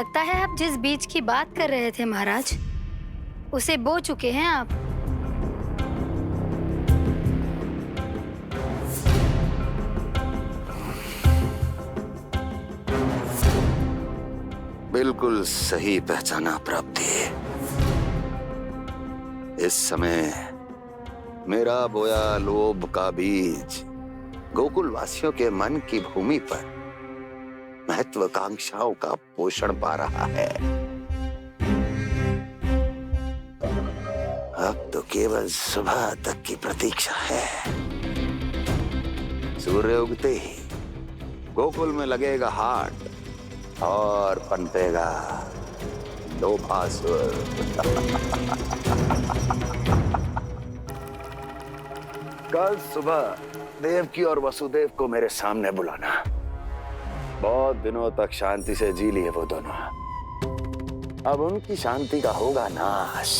लगता है आप जिस बीज की बात कर रहे थे महाराज, उसे बो चुके हैं आप। बिल्कुल सही पहचाना प्राप्ति। इस समय मेरा बोया लोभ का बीज गोकुल वासियों के मन की भूमि पर महत्वाकांक्षाओं का पोषण पा रहा है। अब तो केवल सुबह तक की प्रतीक्षा है। सूर्य उगते ही गोकुल में लगेगा हाट और पनपेगा लोभासुर। कल सुबह देवकी और वसुदेव को मेरे सामने बुलाना। बहुत दिनों तक शांति से जी लिए वो दोनों, अब उनकी शांति का होगा नाश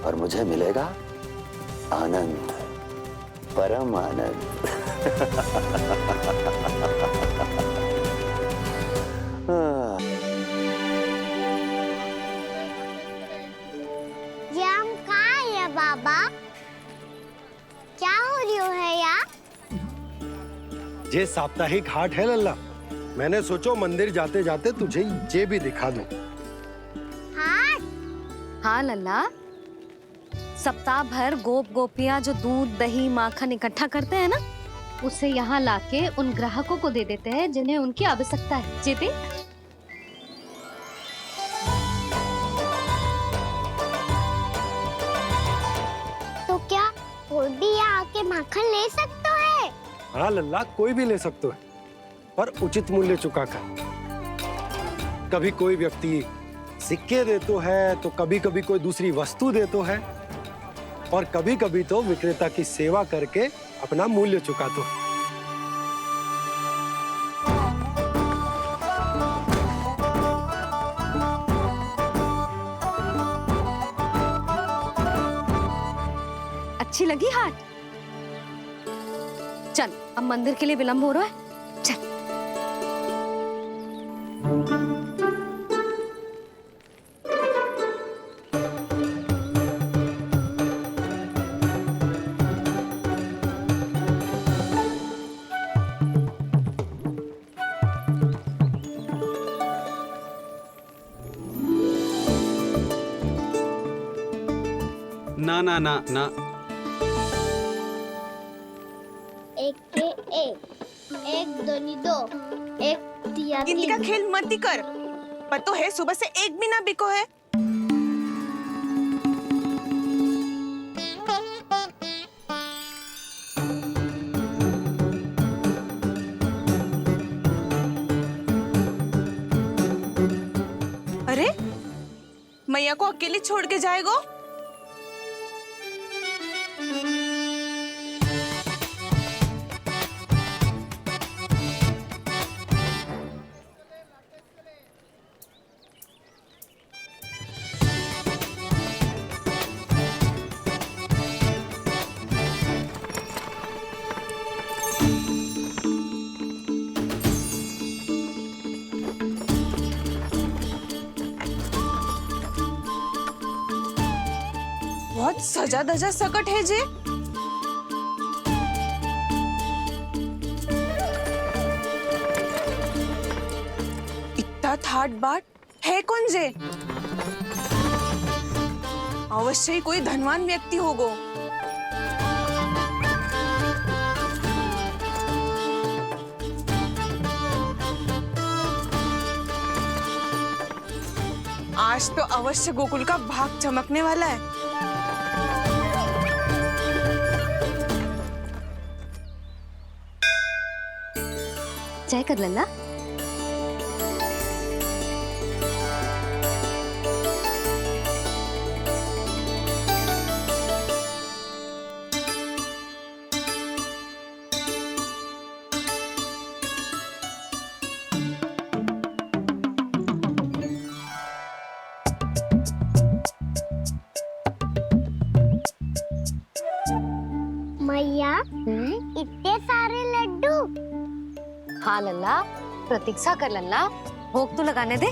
और मुझे मिलेगा आनंद, परम आनंद। ये हम कहाँ है बाबा? क्या हो रही है यार? ये साप्ताहिक हाट है लल्ला। मैंने सोचो मंदिर जाते जाते तुझे ये भी दिखा दूं। हाट? हाँ लल्ला, सप्ताह भर गोप गोपियां जो दूध दही माखन इकट्ठा करते हैं ना, उसे यहाँ लाके उन ग्राहकों को दे देते हैं जिन्हें उनकी आवश्यकता है। जीते तो क्या कोई भी यहाँ आके माखन ले सकता है? हाँ लल्ला, कोई भी ले सकते है, पर उचित मूल्य चुकाकर। कभी कोई व्यक्ति सिक्के देतो है तो कभी कभी कोई दूसरी वस्तु देतो है और कभी कभी तो विक्रेता की सेवा करके अपना मूल्य चुकातो है। अच्छी लगी हाट? चल, अब मंदिर के लिए विलंब हो रहा है, चल। ना ना ना ना, एक के एक दोनी दो, एक दिया गिनती का तीन। खेल मत ही कर। पतो है सुबह से एक भी ना बिको है। अरे मैया को अकेले छोड़ के जाएगो? बहुत सजा धजा सकट है जे। इतना ठाट बाट है कौन जे? अवश्य ही कोई धनवान व्यक्ति होगो। आज तो अवश्य गोकुल का भाग चमकने वाला है। जय कर लल्ला। मैया, इतने सारे लड्डू। हाँ लल्ला, प्रतीक्षा कर लल्ला, भोग तो लगाने दे।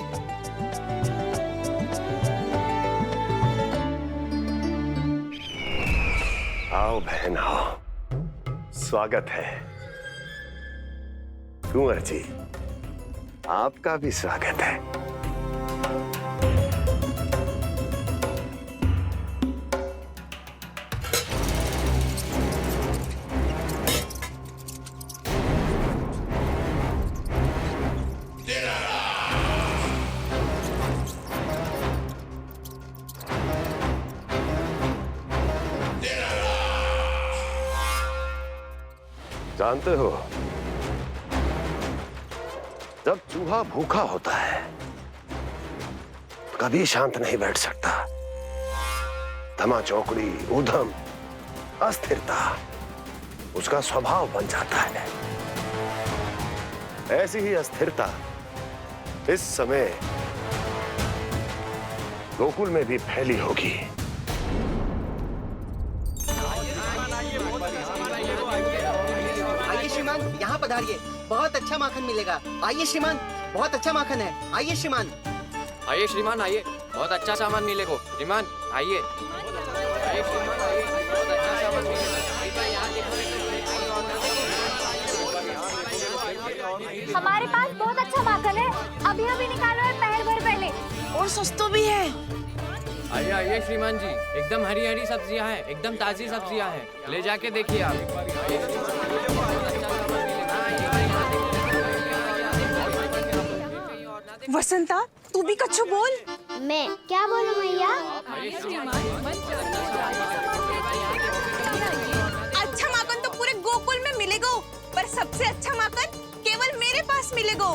आओ बहन आओ, स्वागत है। कुंवर जी, आपका भी स्वागत है। जानते हो, जब चूहा भूखा होता है तो कभी शांत नहीं बैठ सकता। धमा चौकड़ी, उधम, अस्थिरता उसका स्वभाव बन जाता है। ऐसी ही अस्थिरता इस समय गोकुल में भी फैली होगी। आइए श्रीमान, यहाँ पधारिए। बहुत अच्छा माखन मिलेगा। आइए श्रीमान, बहुत अच्छा माखन है। आइए श्रीमान। आइए श्रीमान, आइए, बहुत अच्छा सामान मिलेगा। श्रीमान आइए, आइए श्रीमान, आइए, बहुत अच्छा सामान मिलेगा। हमारे पास बहुत अच्छा माखन है, अभी अभी निकालो है, पहर भर पहले। और सस्ता भी है। आइए आइए श्रीमान जी, एकदम हरी हरी सब्जियां हैं, एकदम ताजी सब्जियां हैं, ले जाके देखिए आप। वसंता, तू भी कच्छु बोल। मैं क्या बोलूं मैया? अच्छा माखन तो पूरे गोकुल में मिलेगा, पर सबसे अच्छा माखन केवल मेरे पास मिलेगा।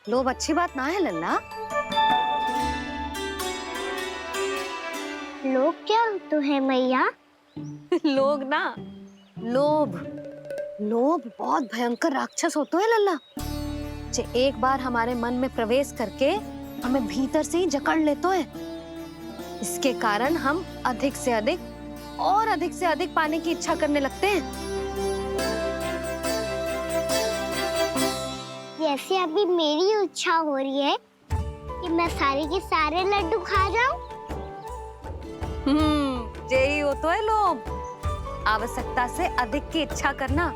लोभ अच्छी बात ना है लल्ला। लोग क्या होते हैं मैया? लोग ना, लोभ लोभ बहुत भयंकर राक्षस होते हैं लल्ला, जो एक बार हमारे मन में प्रवेश करके हमें भीतर से ही जकड़ लेते हैं। इसके कारण हम अधिक से अधिक और अधिक से अधिक पाने की इच्छा करने लगते हैं। जैसे अभी मेरी इच्छा हो रही है कि मैं सारे के सारे लड्डू खा जाऊं। यही होता है लोभ, आवश्यकता से अधिक की इच्छा करना।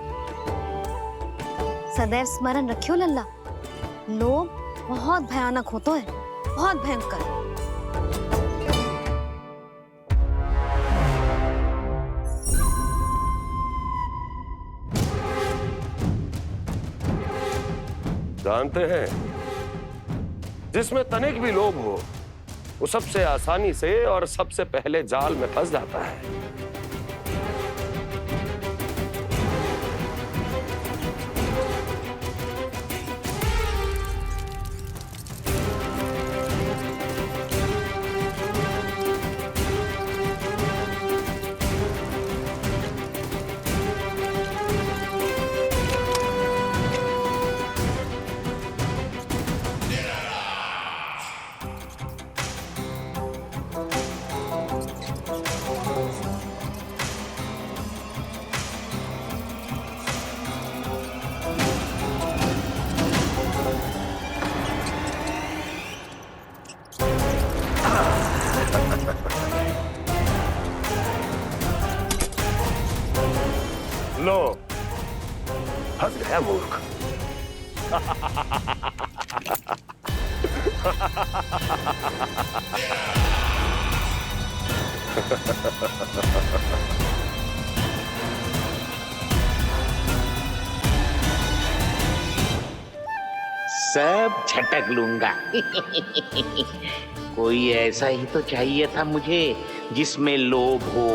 सदैव स्मरण रखियो लल्ला, लोभ बहुत भयानक होता है, बहुत भयंकर। जानते हैं, जिसमें तनिक भी लोभ हो वो सबसे आसानी से और सबसे पहले जाल में फंस जाता है। लो, फंस गया मूर्ख। सब झटक लूंगा। कोई ऐसा ही तो चाहिए था मुझे जिसमें लोभ हो।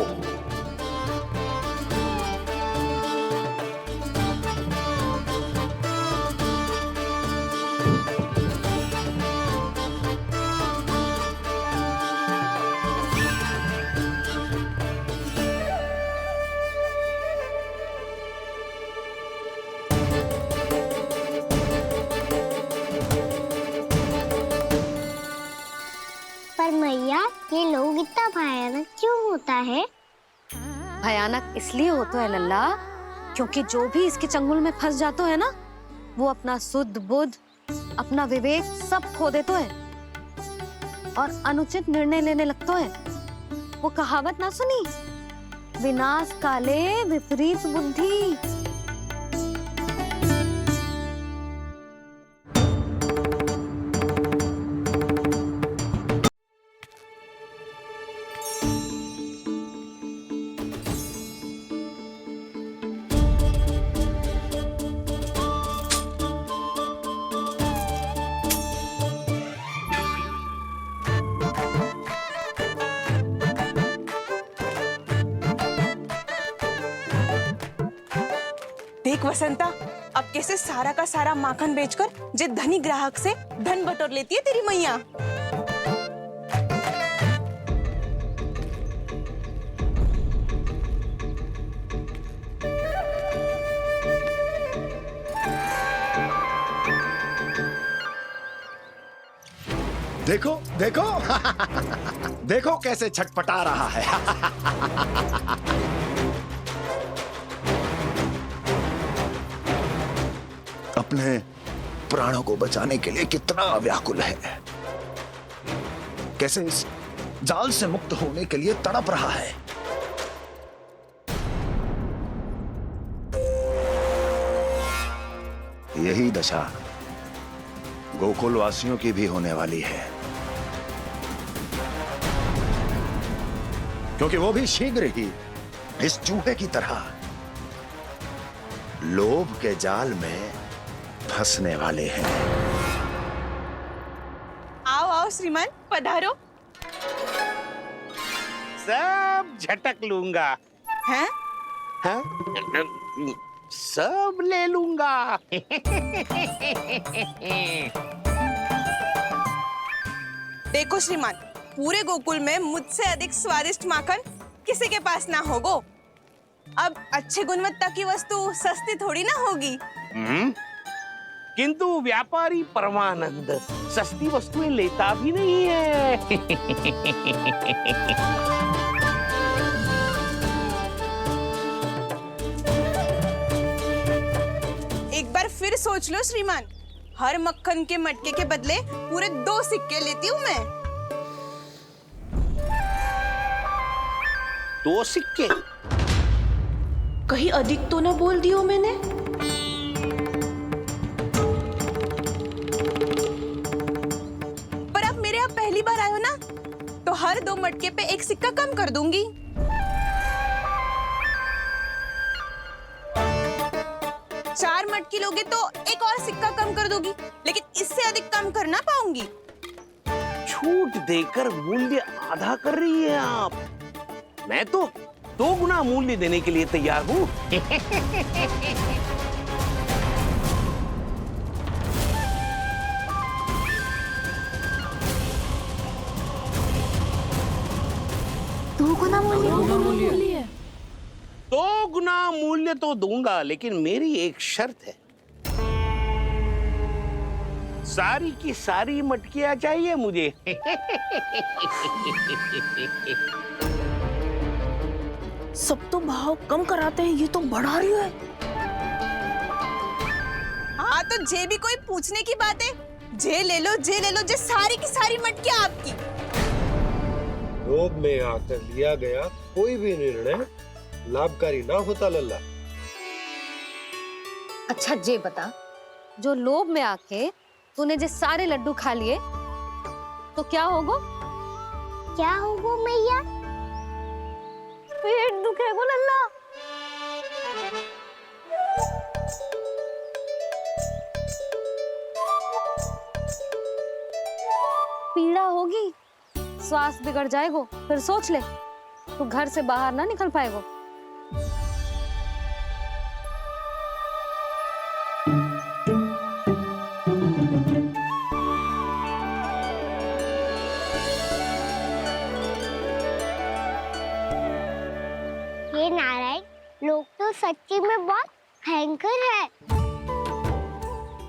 इतना भयानक क्यों होता है? भयानक इसलिए होता है लल्ला, क्योंकि जो भी इसके चंगुल में फंस जाता है ना, वो अपना शुद्ध बुद्ध, अपना विवेक सब खो देता है और अनुचित निर्णय लेने लगता है। वो कहावत ना सुनी, विनाश काले विपरीत बुद्धि। देख वसंता, अब कैसे सारा का सारा माखन बेचकर जे धनी ग्राहक से धन बटोर लेती है तेरी मैया। देखो देखो देखो कैसे छटपटा रहा है। अपने प्राणों को बचाने के लिए कितना व्याकुल है, कैसे इस जाल से मुक्त होने के लिए तड़प रहा है। यही दशा गोकुल वासियों की भी होने वाली है, क्योंकि वो भी शीघ्र ही इस चूहे की तरह लोभ के जाल में फंसने वाले हैं। आओ आओ श्रीमान, पधारो। सब झटक लूंगा। हैं? हाँ? सब ले लूंगा। देखो श्रीमान, पूरे गोकुल में मुझसे अधिक स्वादिष्ट माखन किसी के पास ना होगो। अब अच्छे गुणवत्ता की वस्तु सस्ती थोड़ी ना होगी। किंतु व्यापारी परमानंद सस्ती वस्तुएं लेता भी नहीं है। एक बार फिर सोच लो श्रीमान, हर मक्खन के मटके के बदले पूरे 2 सिक्के लेती हूँ मैं। 2 सिक्के? कहीं अधिक तो ना बोल दियो मैंने? पर अब मेरे यहाँ पहली बार आयो ना, तो हर 2 मटके पे 1 सिक्का कम कर दूंगी। चार मटकी लोगे तो 1 और सिक्का कम कर दूंगी, लेकिन इससे अधिक कम कर ना पाऊंगी। छूट देकर मूल्य आधा कर रही है आप। मैं तो 2 गुना मूल्य देने के लिए तैयार हूँ। दो गुना मूल्य? 2 गुना मूल्य तो दूंगा, लेकिन मेरी एक शर्त है। सारी की सारी मटकियां चाहिए मुझे। सब तो भाव कम कराते हैं, ये तो बढ़ा रही है। हाँ तो जे भी कोई पूछने की बात है, जे ले लो, जे सारी की सारी मटकियां आपकी। लोभ में आकर लिया गया कोई भी निर्णय लाभकारी ना होता लल्ला। अच्छा जे बता, जो लोभ में आके तूने जे सारे लड्डू खा लिए तो क्या होगा? क्या होगा मैया? पेट दुखेगा लल्ला। पीड़ा होगी, स्वास्थ्य बिगड़ जाएगा, फिर सोच ले, तू घर से बाहर ना निकल पाएगा। ये नारायण, लोग तो सच्ची में बहुत भयंकर है।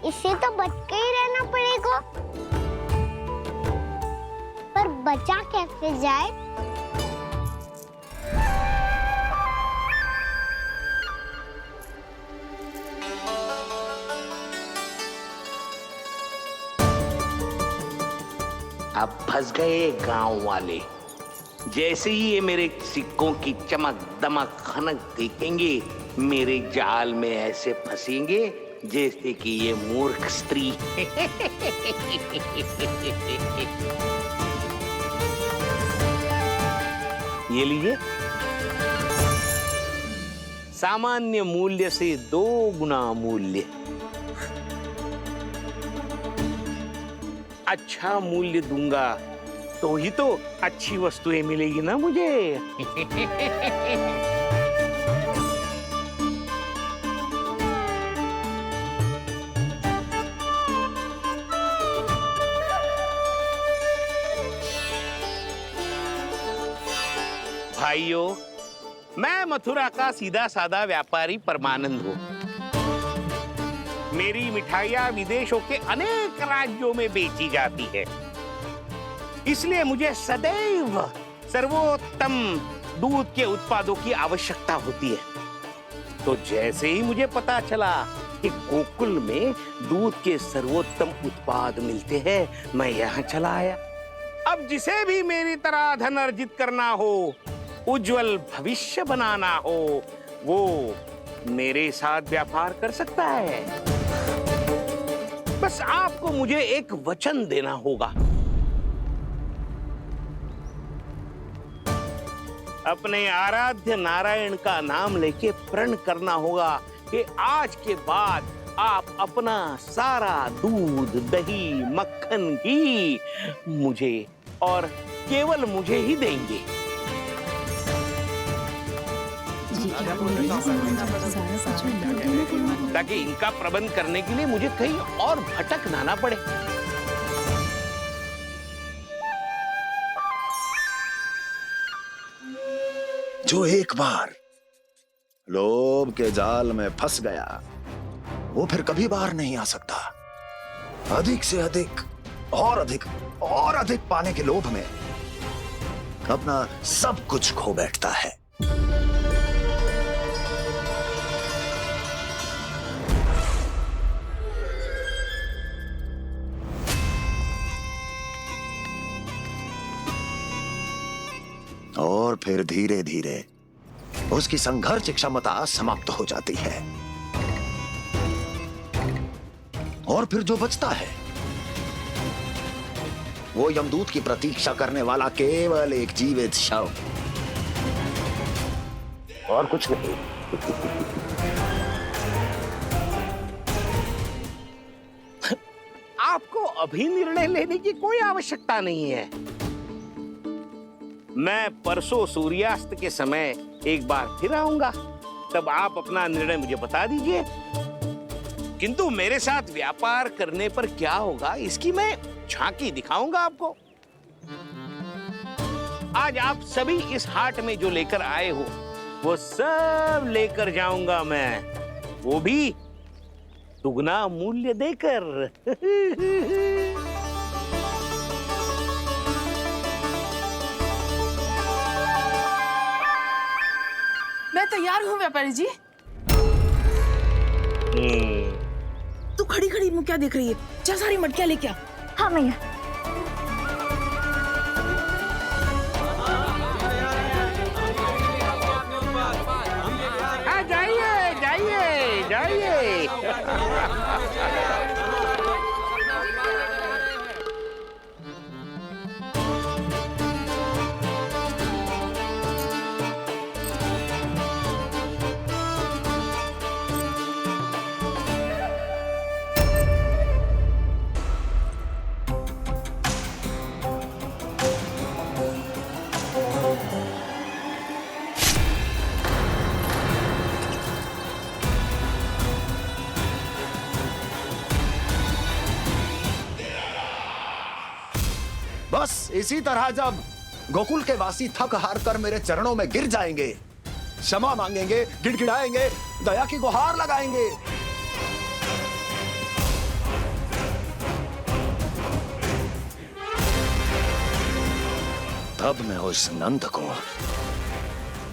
इससे तो बच के ही रहना पड़ेगा। पर बचा कैसे जाए? अब फंस गए गांव वाले। जैसे ही ये मेरे सिक्कों की चमक दमक खनक देखेंगे, मेरे जाल में ऐसे फंसेंगे जैसे कि ये मूर्ख स्त्री। ये लीजिए, सामान्य मूल्य से 2 गुना मूल्य। अच्छा मूल्य दूंगा तो ही तो अच्छी वस्तुएं मिलेगी ना मुझे। भाइयों, मैं मथुरा का सीधा साधा व्यापारी परमानंद हूँ। मेरी मिठाइयाँ विदेशों के अनेक राज्यों में बेची जाती है, इसलिए मुझे सदैव सर्वोत्तम दूध के उत्पादों की आवश्यकता होती है। तो जैसे ही मुझे पता चला कि गोकुल में दूध के सर्वोत्तम उत्पाद मिलते हैं, मैं यहाँ चला आया। अब जिसे भी मेरी तरह धन अर्जित करना हो, उज्जवल भविष्य बनाना हो, वो मेरे साथ व्यापार कर सकता है। बस आपको मुझे एक वचन देना होगा। अपने आराध्य नारायण का नाम लेके प्रण करना होगा कि आज के बाद आप अपना सारा दूध, दही, मक्खन, घी मुझे और केवल मुझे ही देंगे। ताकि इनका प्रबंध करने के लिए मुझे कहीं और भटकना ना पड़े। जो एक बार लोभ के जाल में फंस गया, वो फिर कभी बाहर नहीं आ सकता। अधिक से अधिक और अधिक और अधिक पाने के लोभ में अपना सब कुछ खो बैठता है। और फिर धीरे धीरे उसकी संघर्ष क्षमता समाप्त हो जाती है, और फिर जो बचता है वो यमदूत की प्रतीक्षा करने वाला केवल एक जीवित शव, और कुछ नहीं। आपको अभी निर्णय लेने की कोई आवश्यकता नहीं है। मैं परसों सूर्यास्त के समय एक बार फिर आऊंगा, तब आप अपना निर्णय मुझे बता दीजिए। किंतु मेरे साथ व्यापार करने पर क्या होगा, इसकी मैं झांकी दिखाऊंगा आपको। आज आप सभी इस हाट में जो लेकर आए हो, वो सब लेकर जाऊंगा मैं, वो भी दुगना मूल्य देकर। मैं तैयार हूँ व्यापारी जी। तू खड़ी खड़ी मुँह क्या देख रही है? जा सारी मटकियाँ लेके आ। हाँ मैया। जाइए जाइए जाइए। बस इसी तरह जब गोकुल के वासी थक हार कर मेरे चरणों में गिर जाएंगे, क्षमा मांगेंगे, गिड़गिड़ाएंगे, दया की गुहार लगाएंगे, तब मैं उस नंद को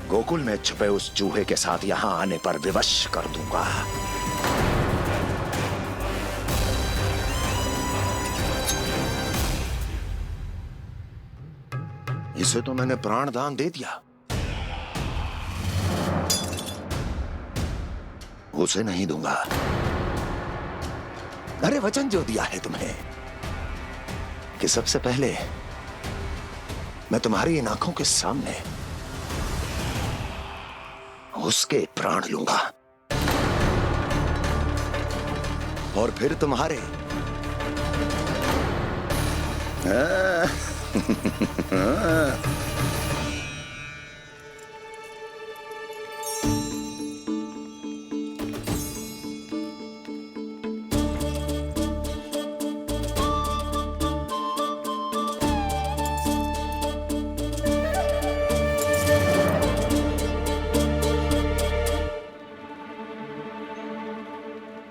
गोकुल में छुपे उस चूहे के साथ यहां आने पर विवश कर दूंगा। इसे तो मैंने प्राण दान दे दिया, उसे नहीं दूंगा। अरे वचन जो दिया है तुम्हें कि सबसे पहले मैं तुम्हारी इन आंखों के सामने उसके प्राण लूंगा और फिर तुम्हारे।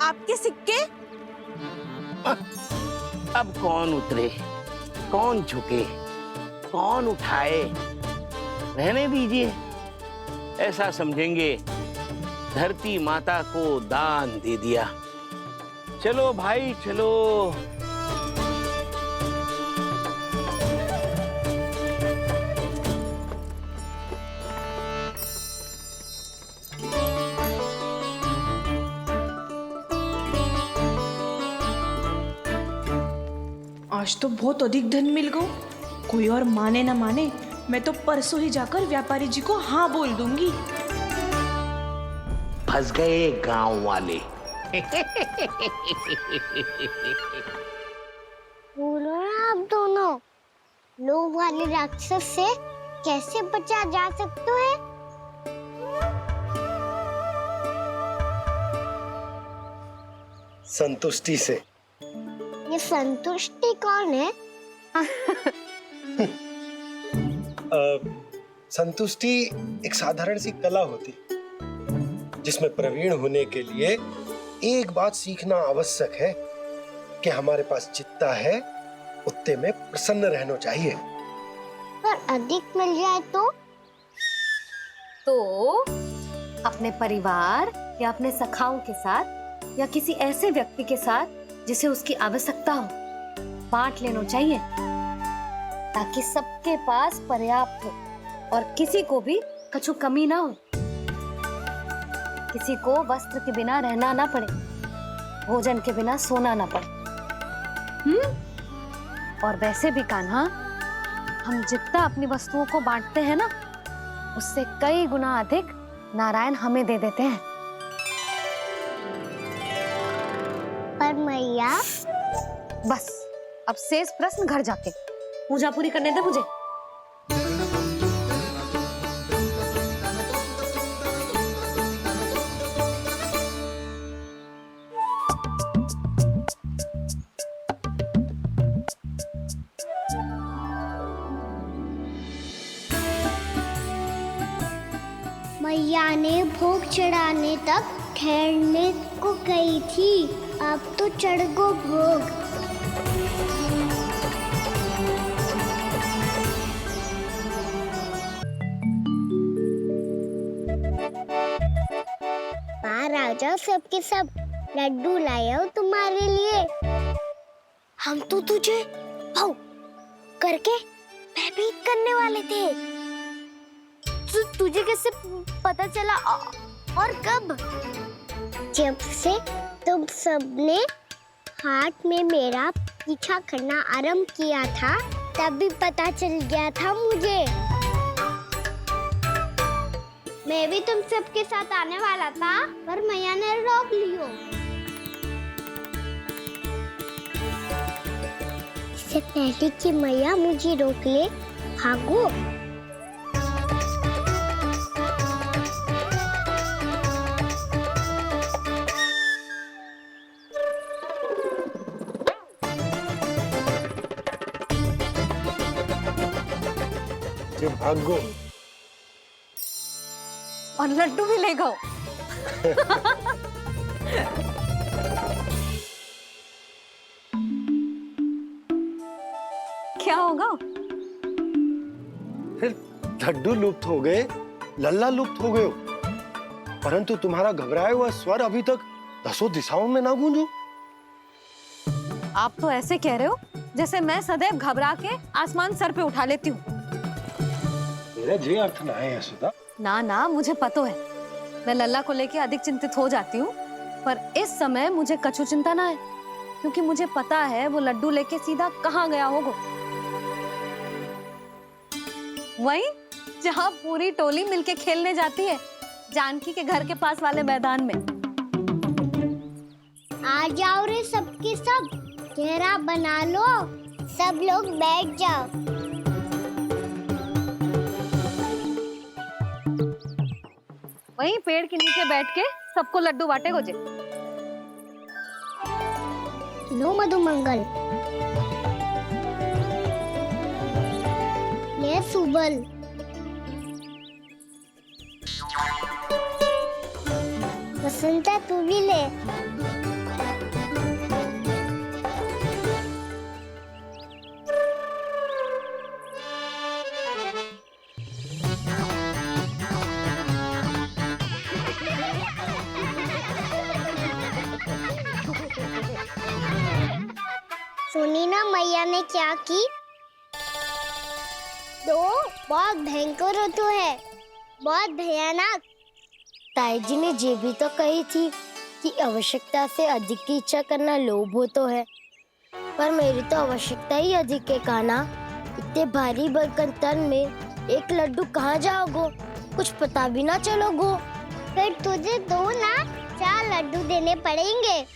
आपके सिक्के? अब कौन उतरे, कौन झुके, कौन उठाए, रहने दीजिए। ऐसा समझेंगे धरती माता को दान दे दिया। चलो भाई चलो। आज तो बहुत अधिक धन मिल गया। कोई और माने ना माने, मैं तो परसों ही जाकर व्यापारी जी को हाँ बोल दूंगी। फंस गए गांव वाले। बोलो ना आप दोनों, लोभ वाले राक्षस से कैसे बचा जा सकते है? संतुष्टि से। ये संतुष्टि कौन है? संतुष्टि एक साधारण सी कला होती जिसमें प्रवीण होने के लिए एक बात सीखना आवश्यक है कि हमारे पास जितना है उतने में प्रसन्न रहना चाहिए। पर अधिक मिल जाए तो अपने परिवार या अपने सखाओं के साथ या किसी ऐसे व्यक्ति के साथ जिसे उसकी आवश्यकता हो बांट लेना चाहिए, ताकि सबके पास पर्याप्त हो और किसी को भी कछु कमी ना हो, किसी को वस्त्र के बिना रहना ना पड़े, भोजन के बिना सोना ना पड़े। और वैसे भी कान्हा, हम जितना अपनी वस्तुओं को बांटते हैं ना, उससे कई गुना अधिक नारायण हमें दे देते हैं। पर मैया। बस अब शेष प्रश्न घर जाके पूजा पूरी करने दे मुझे। मैया ने भोग चढ़ाने तक ठहरने को कही थी, अब तो चढ़ गो भोग। राजा सबके सब लड्डू लाया हो तुम्हारे लिए। हम तो तुझे भाव करके भयभीत करने वाले थे। तुझे कैसे पता चला और कब? जब से तुम सबने हाथ में मेरा पीछा करना आरंभ किया था, तभी पता चल गया था मुझे। मैं भी तुम सबके साथ आने वाला था, पर मैया ने रोक लियो। इससे पहले कि मैया मुझे रोक ले, भागो। भागो और लड्डू भी ले गो। क्या होगा? फिर लड्डू लुप्त हो गए, लल्ला लुप्त हो गए, परंतु तुम्हारा घबराया हुआ स्वर अभी तक 10 दिशाओं में ना गूंजो। आप तो ऐसे कह रहे हो जैसे मैं सदैव घबरा के आसमान सर पे उठा लेती हूँ। मेरा जे अर्थ ना है यशोदा। ना ना, मुझे पता है। मैं लल्ला को लेके अधिक चिंतित हो जाती हूँ, पर इस समय मुझे कछु चिंता ना है, क्योंकि मुझे पता है वो लड्डू लेके सीधा कहाँ गया होगा। वही जहाँ पूरी टोली मिलके खेलने जाती है, जानकी के घर के पास वाले मैदान में। आ जाओ रे सबके सब, घेरा बना लो, सब लोग बैठ जाओ। वहीं पेड़ के नीचे बैठ के सबको लड्डू बांटे गोजे। लो मधुमंगल, ये सुबल, बसंता तू भी ले। सुनी ना मैया ने क्या की? दो बहुत भयंकर ऋतु है, बहुत भयानक। ताई जी ने ये भी तो कही थी कि आवश्यकता से अधिक की इच्छा करना लोभ हो तो है, पर मेरी तो आवश्यकता ही अधिक है कान्हा। इतने भारी बर्तन तन में एक लड्डू कहाँ जाओगो, कुछ पता भी ना चलोगो। फिर तुझे दो ना 4 लड्डू देने पड़ेंगे।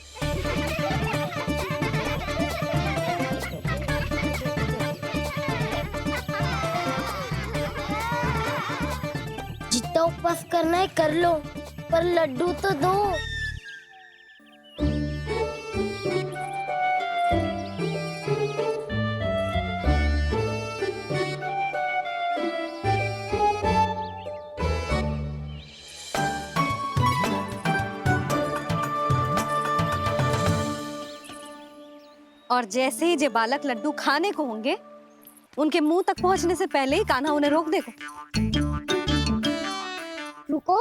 जितना उपवास करना है कर लो, पर लड्डू तो दो। और जैसे ही जे बालक लड्डू खाने को होंगे, उनके मुंह तक पहुंचने से पहले ही कान्हा उन्हें रोक देगा। रुको,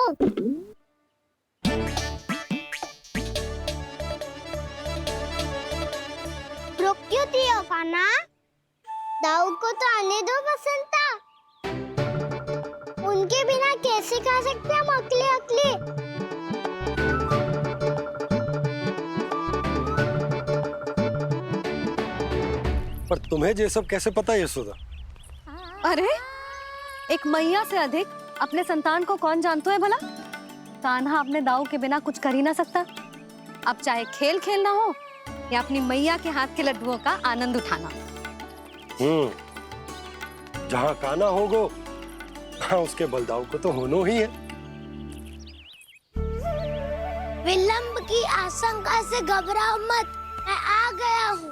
रोक क्यों दिया कान्हा? दाऊ को तो आने दो बसंता, उनके बिना कैसे खा सकते हम अकेले अकेले? पर तुम्हें ये सब कैसे पता यशोदा? अरे, एक मैया से अधिक अपने संतान को कौन जानता है भला? कान्हा अपने दाऊ के बिना कुछ कर ही ना सकता। अब चाहे खेल खेलना हो या अपनी मैया के हाथ के लड्डुओं का आनंद उठाना। जहाँ कान्हा होगो, हाँ उसके बलदाऊ को तो होनो ही है। विलंब की आशंका से घबराओ मत, मैं आ गया हूँ।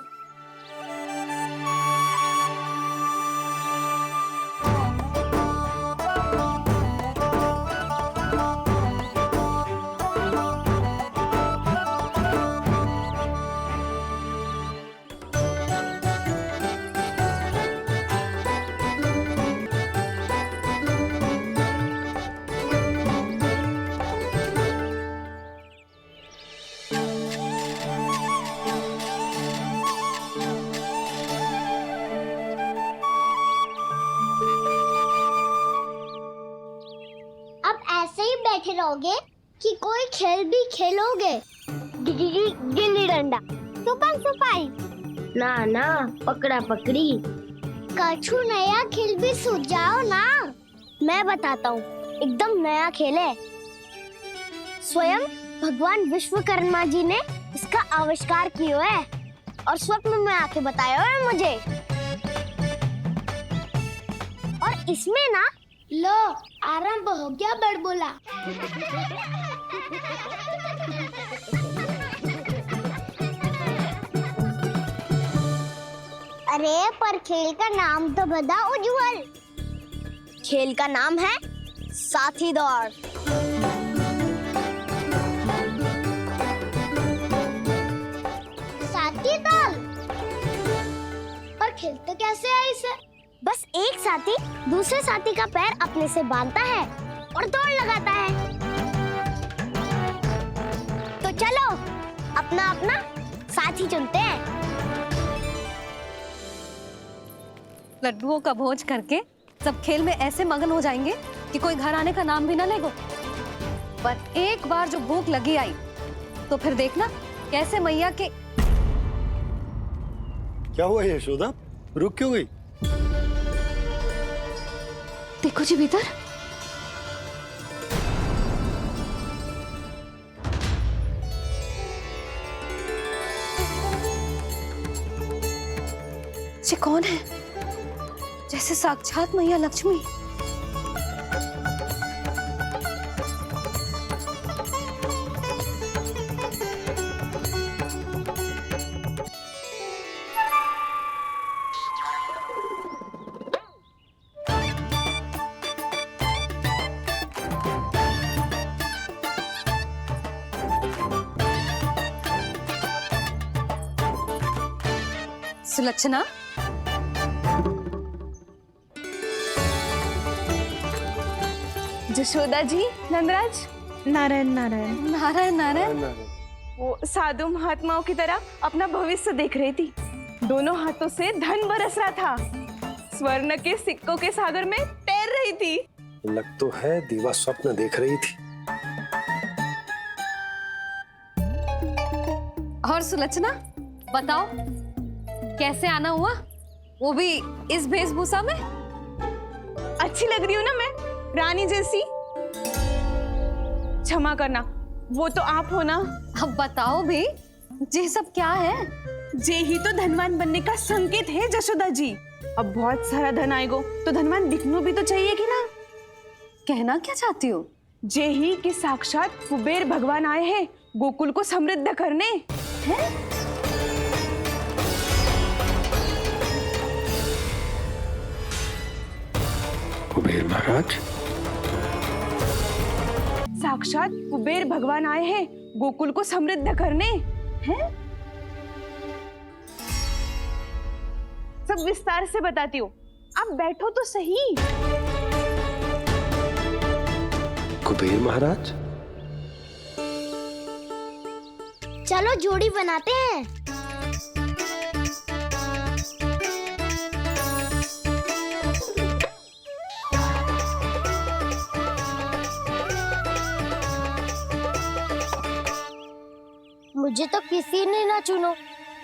बैठे रहोगे कि कोई खेल भी खेलोगे? गिल्ली डंडा, छुपन छुपाई, ना ना पकड़ा पकड़ी, कछु नया खेल भी सुझाओ ना। मैं बताता हूँ, एकदम नया खेल है। स्वयं भगवान विश्वकर्मा जी ने इसका आविष्कार किया है और स्वप्न में आके बताया है मुझे। और इसमें ना लो आरंभ हो गया बड़बोला। अरे पर खेल का नाम तो बता उज्जवल। खेल का नाम है साथी दौड़। साथी दौड़? पर खेलते कैसे है इसे? बस एक साथी दूसरे साथी का पैर अपने से बांधता है और दौड़ लगाता है। तो चलो अपना अपना साथी चुनते हैं। लड्डुओं का भोज करके सब खेल में ऐसे मगन हो जाएंगे कि कोई घर आने का नाम भी ना लेगो। पर एक बार जो भूख लगी आई तो फिर देखना कैसे मैया के। क्या हुआ यशोदा, रुक क्यों गई? देखो जी भीतर। ये कौन है? जैसे साक्षात मैया लक्ष्मी। सुलक्षणा, जशोदा जी, नंदराज। नारायण नारायण। नारायण नारायण। वो साधु महात्माओं की तरह अपना भविष्य देख रही थी। दोनों हाथों से धन बरस रहा था। स्वर्ण के सिक्कों के सागर में तैर रही थी। लग तो है दीवा स्वप्न देख रही थी। और सुलक्षणा बताओ, कैसे आना हुआ, वो भी इस वेशभूषा में? अच्छी लग रही हूँ ना मैं, रानी जैसी? क्षमा करना, वो तो आप हो ना। अब बताओ भी, ये सब क्या है? जे ही तो धनवान बनने का संकेत है जशोदा जी। अब बहुत सारा धन आएगा तो धनवान दिखना भी तो चाहिए कि ना। कहना क्या चाहती हो? जे ही कि साक्षात कुबेर भगवान आए हैं गोकुल को समृद्ध करने। हैं? कुबेर महाराज? साक्षात कुबेर भगवान आए हैं गोकुल को समृद्ध करने। हैं? सब विस्तार से बताती हूँ, आप बैठो तो सही। कुबेर महाराज? चलो जोड़ी बनाते हैं। मुझे तो किसी ने ना चुनो,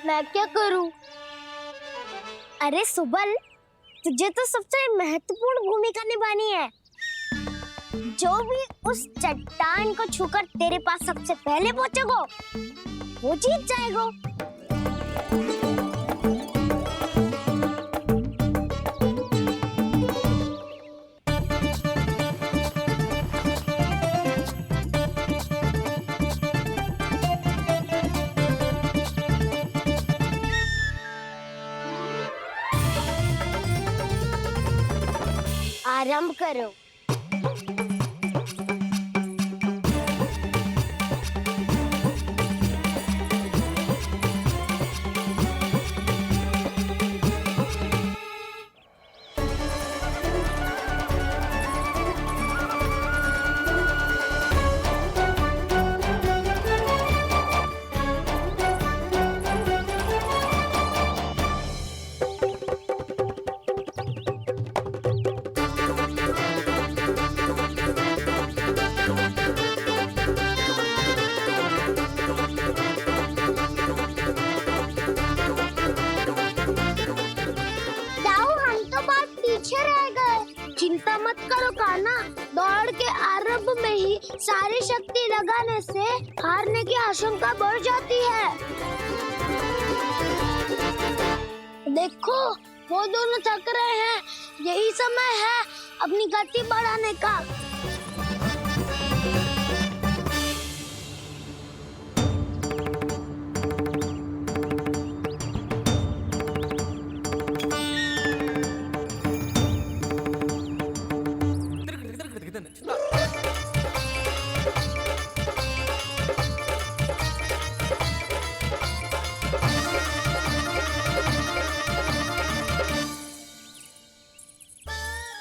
मैं क्या करूं? अरे सुबल, तुझे तो सबसे महत्वपूर्ण भूमिका निभानी है। जो भी उस चट्टान को छूकर तेरे पास सबसे पहले पहुंचेगा, वो जीत जाएगा। आरंभ करो। चिंता मत करो कान्हा, दौड़ के आरंभ में ही सारी शक्ति लगाने से हारने की आशंका बढ़ जाती है। देखो वो दोनों थक रहे हैं, यही समय है अपनी गति बढ़ाने का।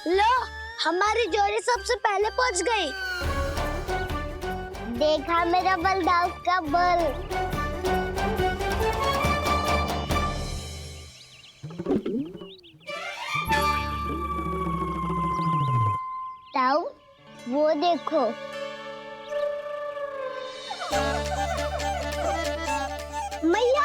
लो, हमारी जोड़ी सबसे पहले पहुंच गई। देखा मेरा बलदाव का बल। वो देखो। मैया,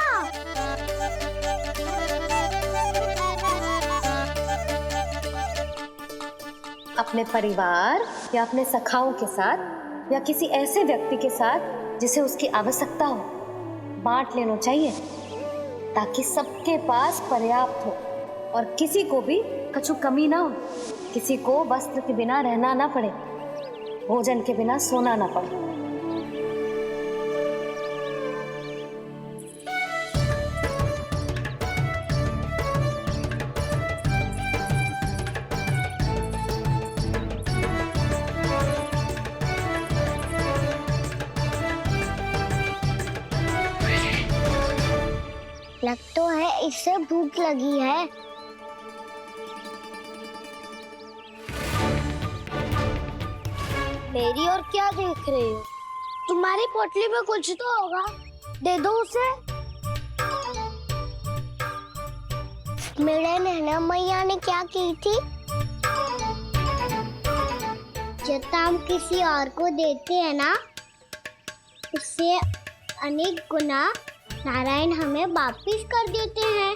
अपने परिवार या अपने सखाओं के साथ या किसी ऐसे व्यक्ति के साथ जिसे उसकी आवश्यकता हो बांट लेना चाहिए, ताकि सबके पास पर्याप्त हो और किसी को भी कछु कमी ना हो, किसी को वस्त्र के बिना रहना ना पड़े, भोजन के बिना सोना ना पड़े। लग तो है इससे भूख लगी है। मेरी और क्या देख रही हो? तुम्हारी पोटली में कुछ तो होगा, दे दो उसे। मेरे नैना मैया ने क्या की थी? जब हम किसी और को देते हैं ना, उससे अनेक गुना नारायण हमें वापिस कर देते हैं।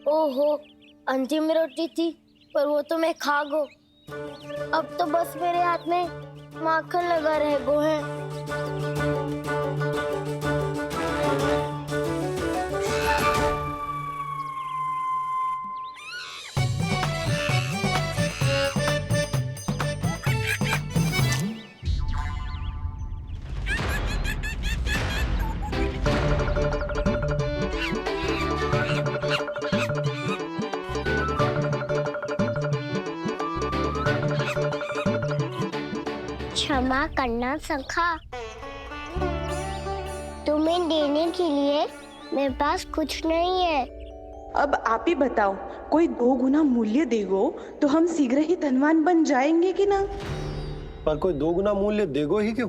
ओहो, अंतिम रोटी थी, पर वो तो मैं खा गो। अब तो बस मेरे हाथ में माखन लगा रह गो है। क्षमा करना सखा, तुम्हें देने के लिए मेरे पास कुछ नहीं है। अब आप ही बताओ, कोई 2 गुना मूल्य देगो तो हम शीघ्र ही धनवान बन जाएंगे कि ना? पर कोई 2 गुना मूल्य देगो ही क्यों?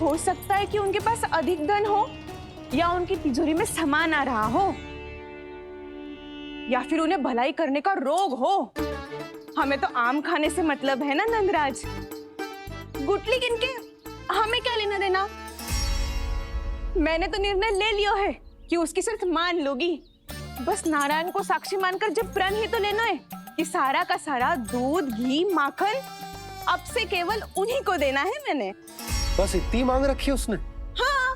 हो सकता है कि उनके पास अधिक धन हो, या उनकी तिजोरी में सामान आ रहा हो, या फिर उन्हें भलाई करने का रोग हो। हमें तो आम खाने से मतलब है ना नंदराज। गुटली किनके, हमें क्या लेना देना। मैंने तो निर्णय ले लिया है कि उसकी सिर्फ मान लोगी। बस नारायण को साक्षी मानकर जब प्रण ही तो लेना है कि सारा का सारा दूध, घी, माखन अब से केवल उन्हीं को देना है मैंने। बस इतनी मांग रखी है उसने? हाँ,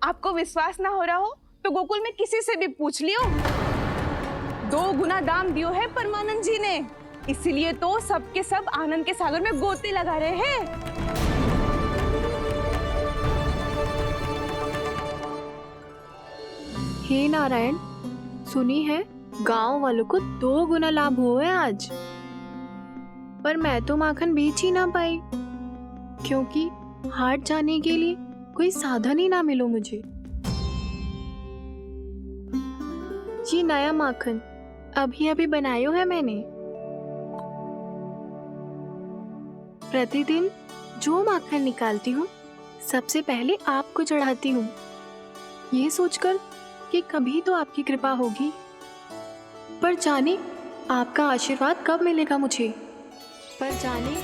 आपको विश्वास ना हो रहा हो तो गोकुल में किसी से भी पूछ लियो। 2 गुना दाम दियो है परमानंद जी ने, इसलिए तो सबके सब आनंद के सागर में गोते लगा रहे हैं। हे नारायण, सुनी है गांव वालों को 2 गुना लाभ हुआ है आज, पर मैं तो माखन बेच ही ना पाई, क्योंकि हाट जाने के लिए कोई साधन ही ना मिलो मुझे। ये नया माखन अभी अभी बनायो है मैंने। प्रतिदिन जो माखन निकालती हूँ सबसे पहले आपको चढ़ाती हूँ, ये सोचकर कि कभी तो आपकी कृपा होगी। पर जाने आपका आशीर्वाद कब मिलेगा मुझे, पर जाने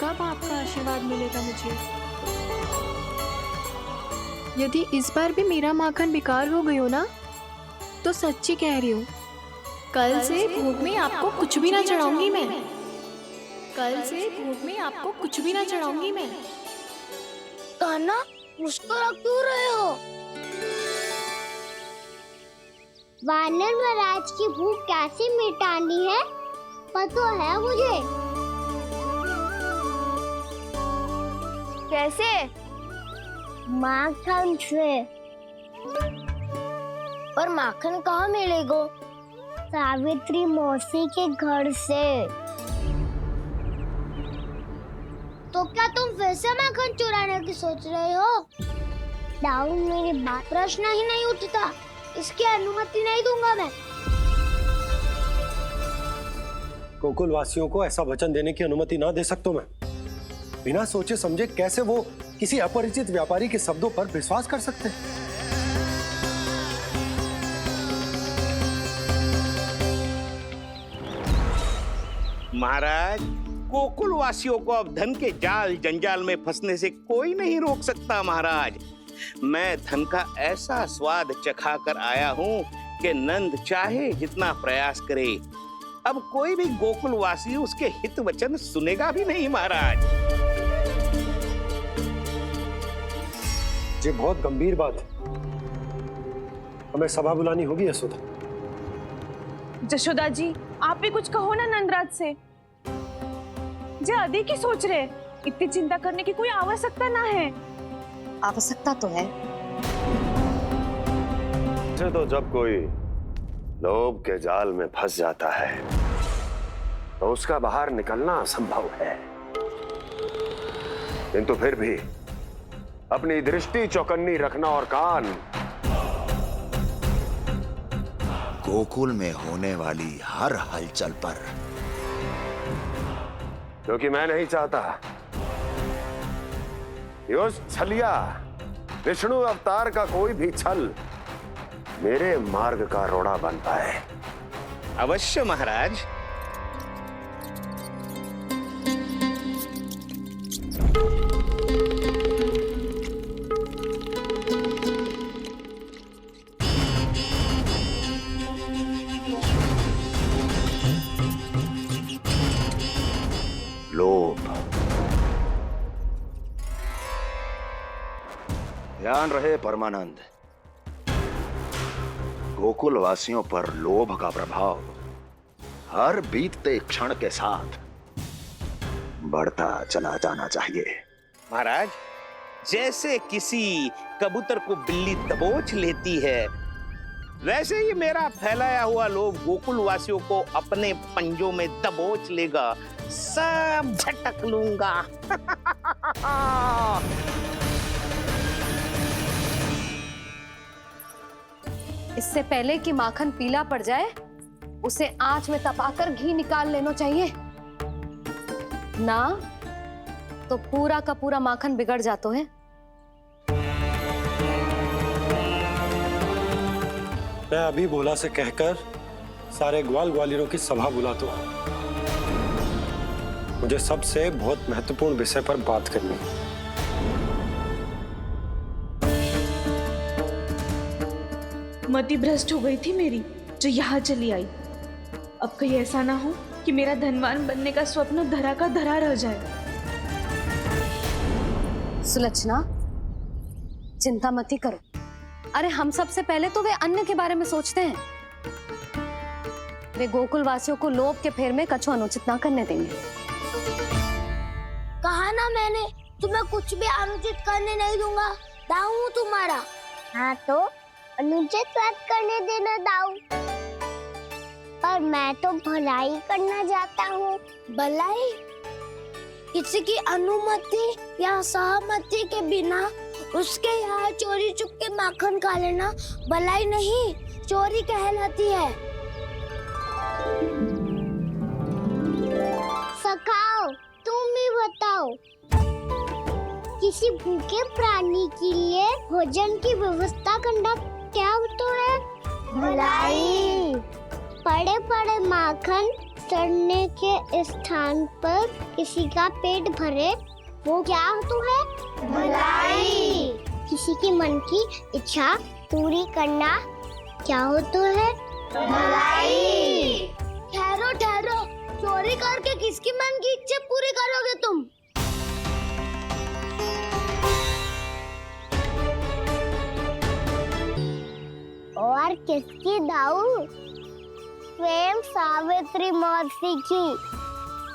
कब आपका आशीर्वाद मिलेगा मुझे। यदि इस बार भी मेरा माखन बेकार हो गई हो ना, तो सच्ची कह रही हूँ, कल से भोग में आपको कुछ भी ना चढ़ाऊंगी मैं। कल से भोग में आपको कुछ भी ना चढ़ाऊंगी मैं। कान्हा, मुस्कुरा क्यों रहे हो? वानर महाराज की भूख कैसे मिटानी है पता है मुझे। कैसे? माखन से। पर माखन कहाँ मिलेगा? सावित्री मौसी के घर से। तो क्या तुम फिर से माखन चुराने की सोच रहे हो? डाउन मेरी बात प्रश्न ही नहीं उठता। इसकी अनुमति नहीं दूंगा मैं। गोकुल वासियों को ऐसा वचन देने की अनुमति ना दे सकता मैं। बिना सोचे समझे कैसे वो किसी अपरिचित व्यापारी के शब्दों पर विश्वास कर सकते हैं? महाराज, गोकुल वासियों को अब धन के जाल जंजाल में फंसने से कोई नहीं रोक सकता। महाराज, मैं धन का ऐसा स्वाद चखा कर आया हूँ कि नंद चाहे जितना प्रयास करे, अब कोई भी गोकुल वासी उसके हित वचन सुनेगा भी नहीं। महाराज, ये बहुत गंभीर बात है। हमें सभा बुलानी होगी यशोदा। जशोदा जी, आप भी कुछ कहो ना नंदराज से। जे अधिक ही सोच रहे, इतनी चिंता करने की कोई आवश्यकता ना है। आवश्यकता तो है। तो जब कोई लोभ के जाल में फंस जाता है तो उसका बाहर निकलना असंभव है, किंतु फिर भी अपनी दृष्टि चौकन्नी रखना और कान गोकुल में होने वाली हर हलचल पर, क्योंकि मैं नहीं चाहता कि उस छलिया विष्णु अवतार का कोई भी छल मेरे मार्ग का रोड़ा बन पाए। अवश्य महाराज। लोभ, ध्यान रहे परमानंद, गोकुल वासियों पर लोभ का प्रभाव हर बीतते क्षण के साथ बढ़ता चला जाना चाहिए। महाराज, जैसे किसी कबूतर को बिल्ली दबोच लेती है, वैसे ही मेरा फैलाया हुआ लोभ गोकुल वासियों को अपने पंजों में दबोच लेगा। सब झटक लूंगा। इससे पहले कि माखन पीला पड़ जाए, उसे आंच में तपाकर घी निकाल लेना चाहिए ना, तो पूरा का पूरा माखन बिगड़ जाता है। मैं अभी भोला से कहकर सारे ग्वाल ग्वालियरों की सभा बुलाता हूँ। मुझे सबसे बहुत महत्वपूर्ण विषय पर बात करनी है। मति भ्रष्ट हो गई थी मेरी, जो यहाँ चली आई। अब कहीं ऐसा ना हो कि मेरा धनवान बनने का स्वप्न धरा का धरा रह जाए। सुलक्षणा, चिंता मत ही करो। अरे हम सबसे पहले तो वे अन्न के बारे में सोचते हैं। वे गोकुल वासियों को लोभ के फेर में कछु अनुचित ना करने देंगे। कहा ना मैंने, तुम्हें कुछ भी अनुचित करने नहीं दूंगा। दाऊ हूँ तुम्हारा। हाँ तो अनुचित बात करने देना दाऊ, पर मैं तो भलाई करना चाहता हूँ। भलाई? किसी की अनुमति या सहमति के बिना उसके यहाँ चोरी चुप के माखन खा लेना भलाई नहीं, चोरी कहलाती है। सखाओ, तुम ही बताओ, किसी भूखे प्राणी के लिए भोजन की व्यवस्था करना क्या होता है? भलाई। पड़े पड़े माखन सड़ने के स्थान पर किसी का पेट भरे, वो क्या होता है? भलाई। किसी की मन की इच्छा पूरी करना क्या होता है? भलाई। ठहरो ठहरो, चोरी करके किसकी मन की इच्छा पूरी करोगे तुम? और किसकी दाऊ? स्वयं सावित्री मौसी की।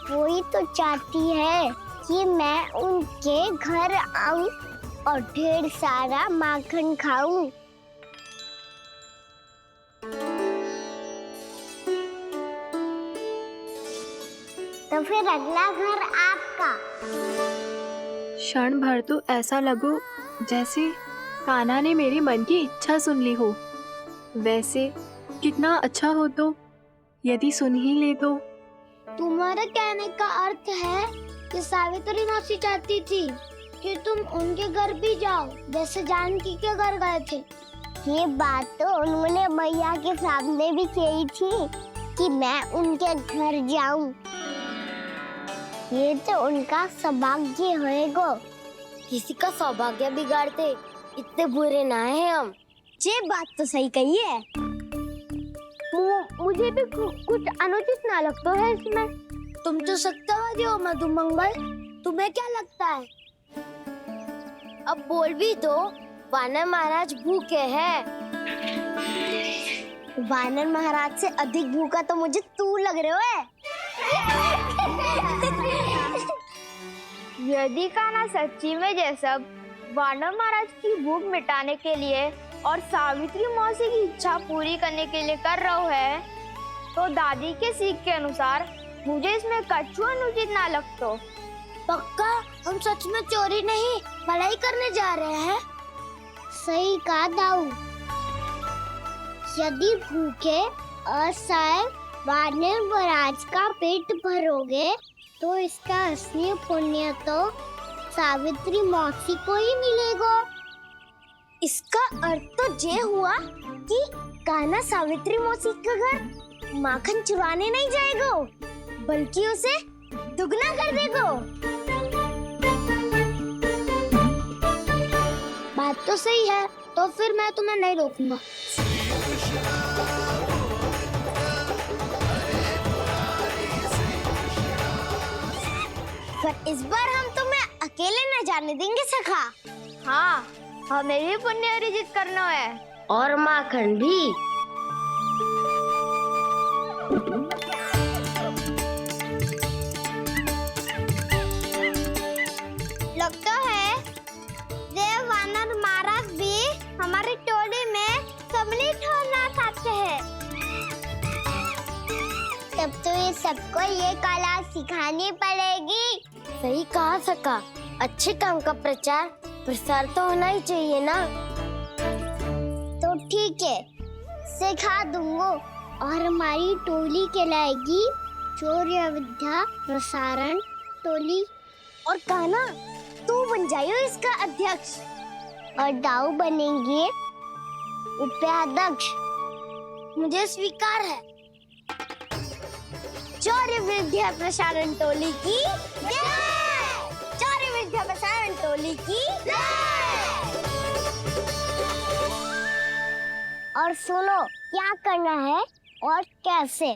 वही तो चाहती है कि मैं उनके घर आऊं और ढेर सारा माखन खाऊं। तो फिर अगला घर आपका। क्षण भर तो ऐसा लगो जैसे कान्हा ने मेरे मन की इच्छा सुन ली हो। वैसे कितना अच्छा हो तो यदि सुन ही ले तो। तुम्हारे कहने का अर्थ है कि सावित्री मौसी चाहती थी कि तुम उनके घर भी जाओ जैसे जानकी के घर गए थे। ये बात तो उन्होंने मैया के सामने भी कही थी कि मैं उनके घर जाऊं। ये तो उनका सौभाग्य होएगा। किसी का सौभाग्य बिगाड़ते इतने बुरे ना है हम। ये बात तो सही कही है। मुझे भी कुछ अनुचित ना लगता है इसमें। तुम तो सत्यवादी हो मधुमंगल, तुम्हें क्या लगता है? अब बोल भी दो, वानर महाराज भूखे हैं। वानर महाराज से अधिक भूखा तो मुझे तू लग रहे हो। यदि कान्हा सच्ची में ये सब वानर महाराज की भूख मिटाने के लिए और सावित्री मौसी की इच्छा पूरी करने के लिए कर रहा है, तो दादी के सीख के अनुसार मुझे इसमें कछु अनुचित ना लगता। पक्का हम सच में चोरी नहीं भलाई करने जा रहे हैं। सही कहा दाऊ। यदि भूखे असहाय वानर महाराज का पेट भरोगे तो इसका असली पुण्य तो सावित्री मौसी को ही मिलेगा। इसका अर्थ तो ये हुआ कि कान्हा सावित्री मौसी का घर माखन चुराने नहीं जाएगा, बल्कि उसे दुगना कर देगा। बात तो सही है, तो फिर मैं तुम्हें नहीं रोकूंगा। पर इस बार हम तुम्हें अकेले न जाने देंगे सखा। हाँ, हमें भी पुण्य अर्जित करना है और माखन भी। लगता है देव वानर महाराज भी हमारी टोली में सम्मिलित होना चाहते हैं। तब तो ये सबको ये कला सिखानी पड़ेगी। सही कहा सका। अच्छे काम का प्रचार प्रसार तो होना ही चाहिए ना। तो ठीक है, सिखा दूंगा और हमारी टोली कहलाएगी शौर्य विद्या प्रसारण टोली। और कान्हा तू बन जाइयो इसका अध्यक्ष और दाऊ बनेंगे उपाध्यक्ष। मुझे स्वीकार है। शौर्य विद्या प्रसारण टोली की जय। शौर्य विद्या प्रसारण टोली की जय। और सुनो क्या करना है और कैसे।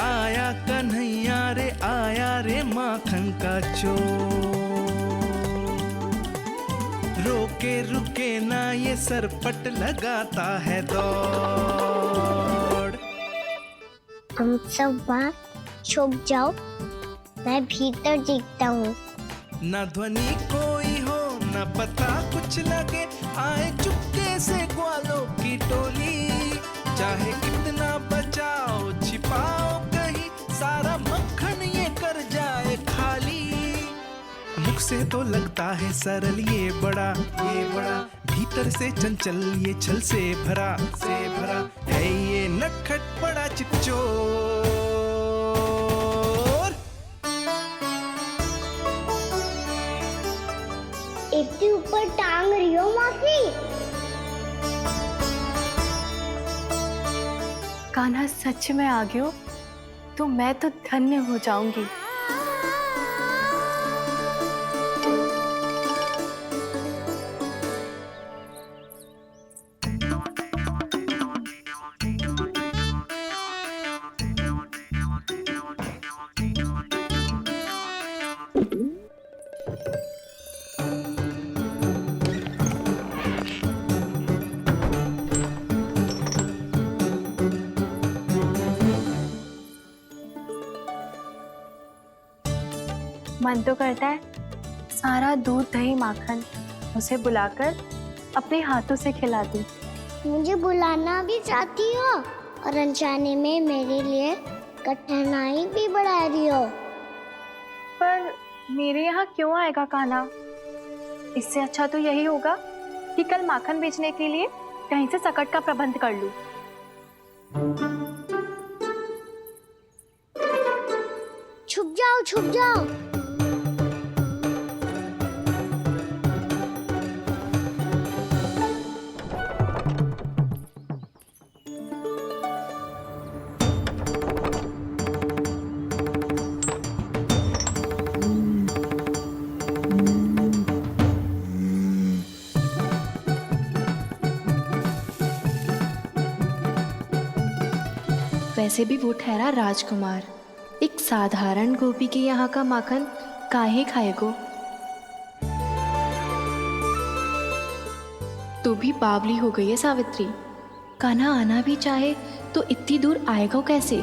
आया कन्हैया रे आया रे माखन का चोर, रोके रुके ना ये सरपट लगाता है दौड़। हम सब बाहर छुप जाओ, मैं भीतर देखता हूँ। ना ध्वनि कोई हो ना पता कुछ लगे, आए चुपके से ग्वालों की टोली। चाहे कितना बचाओ छिपाओ कहीं, सारा मक्खन ये कर जाए खाली। मुख से तो लगता है सरल ये बड़ा भीतर से चंचल ये छल से भरा है ये नटखट बड़ा चिकचोर। इतने ऊपर टांग रही हो मौसी। कान्हा सच में आ गयो तो मैं तो धन्य हो जाऊंगी। मन तो करता है सारा दूध दही माखन उसे बुलाकर अपने हाथों से खिला दूं। मुझे बुलाना भी चाहती हो और अनजाने में मेरे लिए कठिनाई भी बढ़ा रही हो। पर मेरे यहाँ क्यों आएगा कान्हा? इससे अच्छा तो यही होगा कि कल माखन बेचने के लिए कहीं से सकट का प्रबंध कर लूं। छुप जाओ, छुप जाओ। वैसे भी वो ठहरा राजकुमार, एक साधारण गोपी के यहाँ का माखन काहे खाएगो। तो भी बावली हो गई है सावित्री। कान्हा आना भी चाहे तो इतनी दूर आएगा कैसे?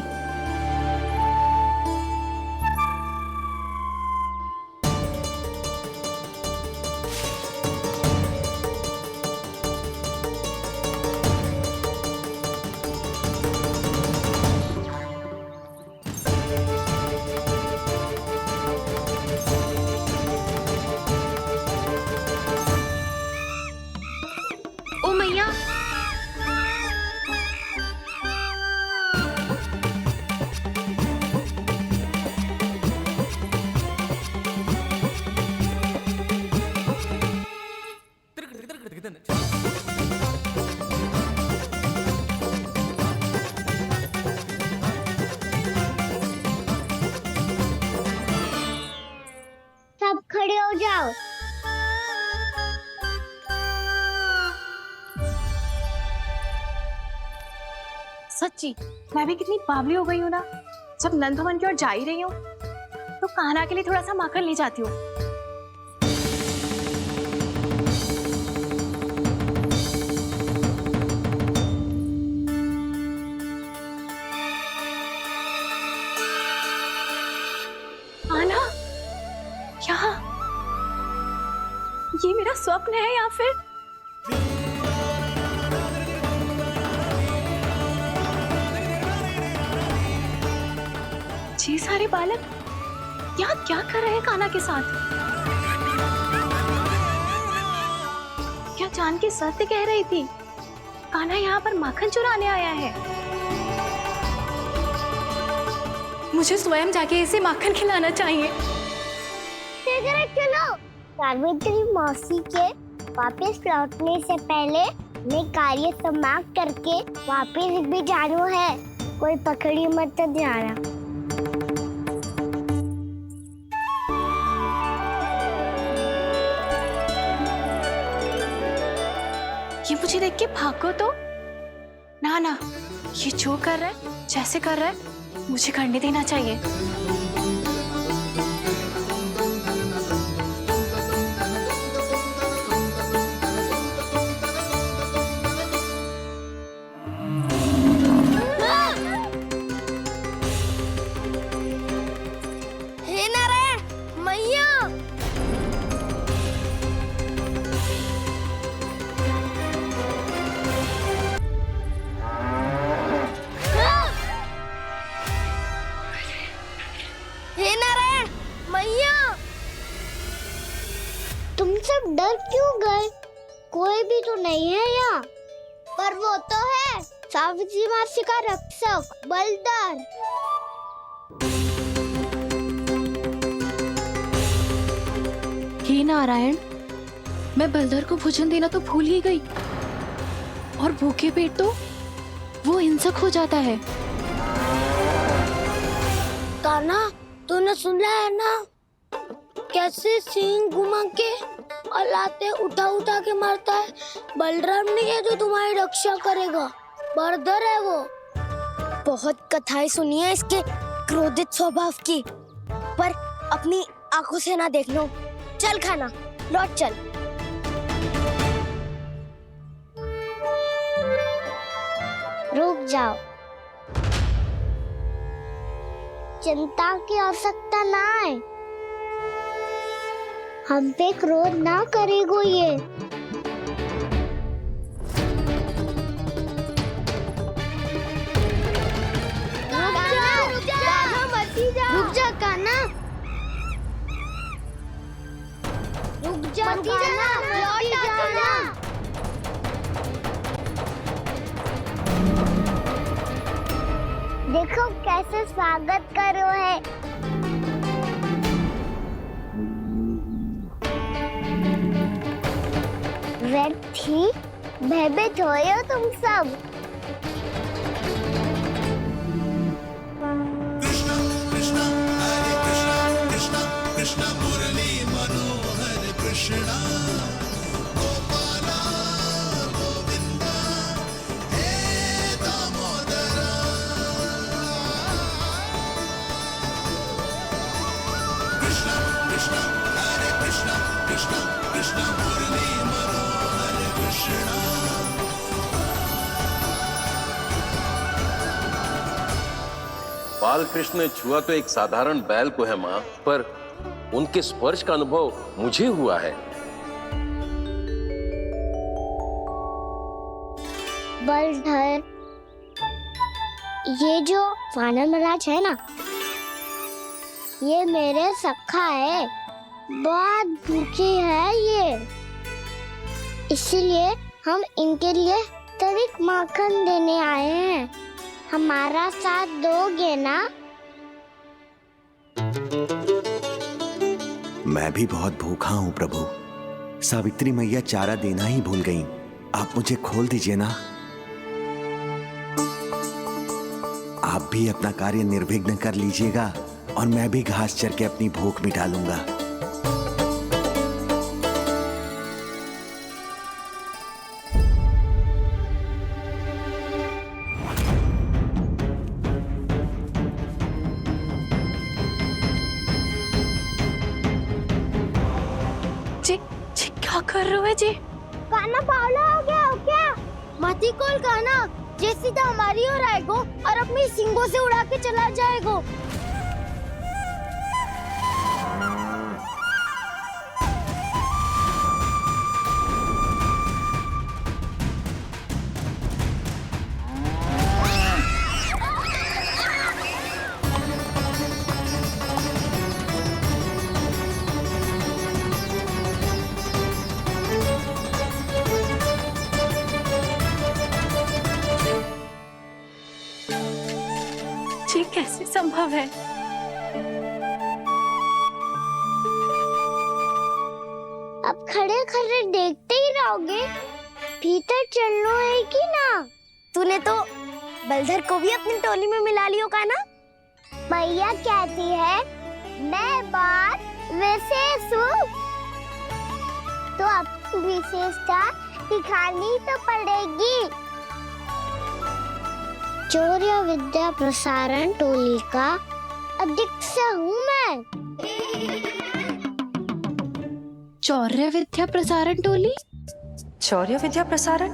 ओ मैया, सब खड़े हो जाओ। सच्ची मैं भी कितनी बावली हो गई हूँ ना। जब नंद भवन की ओर जा ही रही हूँ तो कान्हा के लिए थोड़ा सा माखन ले जाती हूँ। कान्हा, यहाँ ये मेरा स्वप्न है या फिर ये सारे बालक यहाँ क्या कर रहे हैं कान्हा के साथ? क्या जानकी सत्य कह रही थी? कान्हा यहाँ पर माखन चुराने आया है। मुझे स्वयं जाके इसे माखन खिलाना चाहिए। चलो, सावित्री मौसी के वापस लौटने से पहले मैं कार्य समाप्त करके वापस भी जाना है। कोई पकड़ी मत जाना। ये मुझे देख के भागो तो ना ना, ये जो कर रहा है, जैसे कर रहा है, मुझे करने देना चाहिए। हे नारायण, मैया। हे नारायण, मैया। तुम सब डर क्यों गए? कोई भी तो नहीं है यहाँ। पर वो तो है, सावित्री मासी का रक्षक बलदार। हे नारायण, मैं बलदर को भोजन देना तो भूल ही गई। और भूखे पेट तो वो हिंसक हो जाता है। कान्हा, तूने सुना है ना कैसे सींग घुमा के और लाते उठा उठा के मारता है? बलराम नहीं है जो तुम्हारी रक्षा करेगा, बलदर है वो। बहुत कथाएं सुनी है इसके क्रोधित स्वभाव की, पर अपनी आंखों से ना देख लो। चल खाना, लौट चल। रुक जाओ, चिंता की आवश्यकता ना है। हम पे क्रोध ना करेगो ये। रुक जा कान्हा, रुक जा कान्हा, लौट जाना। देखो कैसे स्वागत करो है। व्यर्थी भयभीत हो तुम सब। कृष्ण मुरली मनोहर कृष्ण गोपाला गोविंदा हे दामोदरा। कृष्ण कृष्ण हरे कृष्ण कृष्ण कृष्ण मुरली मनोहर कृष्ण। बाल कृष्ण ने छुआ तो एक साधारण बैल को है माँ, पर उनके स्पर्श का अनुभव मुझे हुआ है। बलधर, ये जो वानर महाराज है ना, ये मेरे सखा है, बहुत भूखे है ये, इसलिए हम इनके लिए तनिक माखन देने आए हैं। हमारा साथ दोगे ना? मैं भी बहुत भूखा हूँ प्रभु। सावित्री मैया चारा देना ही भूल गईं। आप मुझे खोल दीजिए ना। आप भी अपना कार्य निर्विघ्न कर लीजिएगा और मैं भी घास चर के अपनी भूख मिटा लूंगा। क्या कर रहे हो जी? कान्हा पावला हो गया हो क्या? मती कोल कान्हा, जे सीधा हमारी ओर आएगो और अपनी सींगों से उड़ा के चला जाएगो। ये कैसे संभव है? अब खड़े खड़े देखते ही रहोगे? भीतर चलना है कि ना? तूने तो बलधर को भी अपनी टोली में मिला लियो का ना? भैया कहती है मैं बात विशेष हूँ, तो अपनी विशेषता दिखानी तो पड़ेगी। चौर्य विद्या प्रसारण टोली का अध्यक्ष हूँ मैं। चौर्य विद्या प्रसारण टोली? शौर्य विद्या प्रसारण?